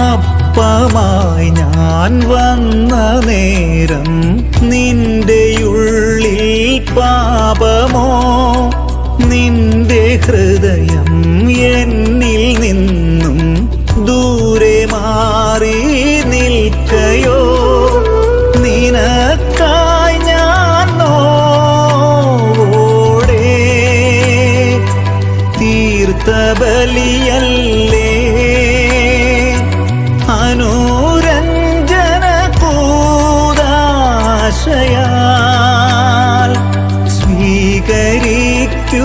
അപ്പമായി ഞാൻ വന്ന നേരം നിന്റെയുള്ളിൽ പാപമോ? നിന്റെ ഹൃദയം എന്നിൽ നിന്നും ദൂരെ മാറി നിൽക്കയോ? നിനക്കായി ഞാൻ നോവോടെ തീർത്ത ബലിയല്ലേ, അനുരഞ്ജന കൂദാശയാൽ സ്വീകരിക്കൂ